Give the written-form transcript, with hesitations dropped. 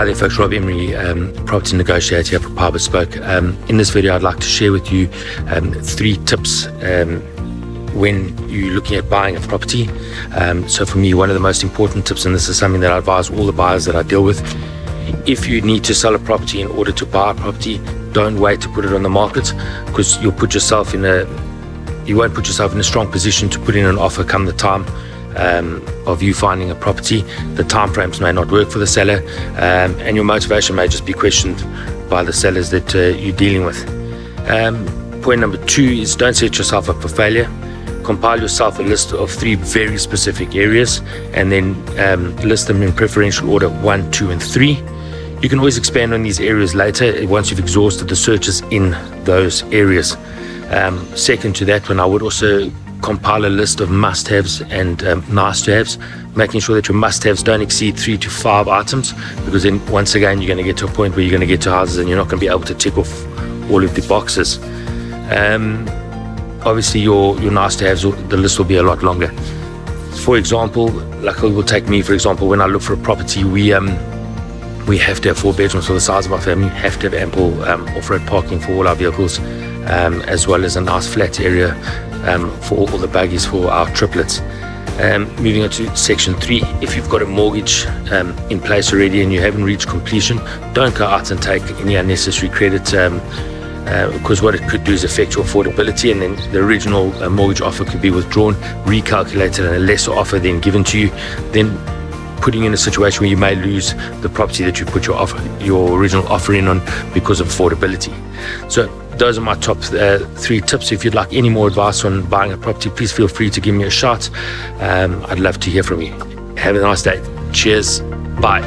Hi there folks, Rob Emery, property negotiator here for Power Bespoke. In this video I'd like to share with you 3 tips when you're looking at buying a property. So for me, one of the most important tips, and this is something that I advise all the buyers that I deal with: if you need to sell a property in order to buy a property, don't wait to put it on the market, because you won't put yourself in a strong position to put in an offer come the time of you finding a property. The time frames may not work for the seller, and your motivation may just be questioned by the sellers that you're dealing with. Point number 2 is don't set yourself up for failure. Compile yourself a list of 3 very specific areas, and then list them in preferential order 1, 2, and 3. You can always expand on these areas later once you've exhausted the searches in those areas. Second to that one, I would also compile a list of must-haves and nice-to-haves, making sure that your must-haves don't exceed 3 to 5 items, because then once again you're going to get to a point where you're going to get to houses and you're not going to be able to tick off all of the boxes. Obviously your nice-to-haves, the list will be a lot longer. For example, like it will take me, for example, when I look for a property, we have to have 4 bedrooms for the size of our family, have to have ample off-road parking for all our vehicles, as well as a nice flat area for all the buggies for our triplets. Moving on to section 3, if you've got a mortgage in place already and you haven't reached completion, don't go out and take any unnecessary credit, because what it could do is affect your affordability, and then the original mortgage offer could be withdrawn, recalculated, and a lesser offer then given to you, then putting you in a situation where you may lose the property that you put your original offer in on because of affordability. So those are my top 3 tips. If you'd like any more advice on buying a property, please feel free to give me a shout. I'd love to hear from you. Have a nice day. Cheers. Bye.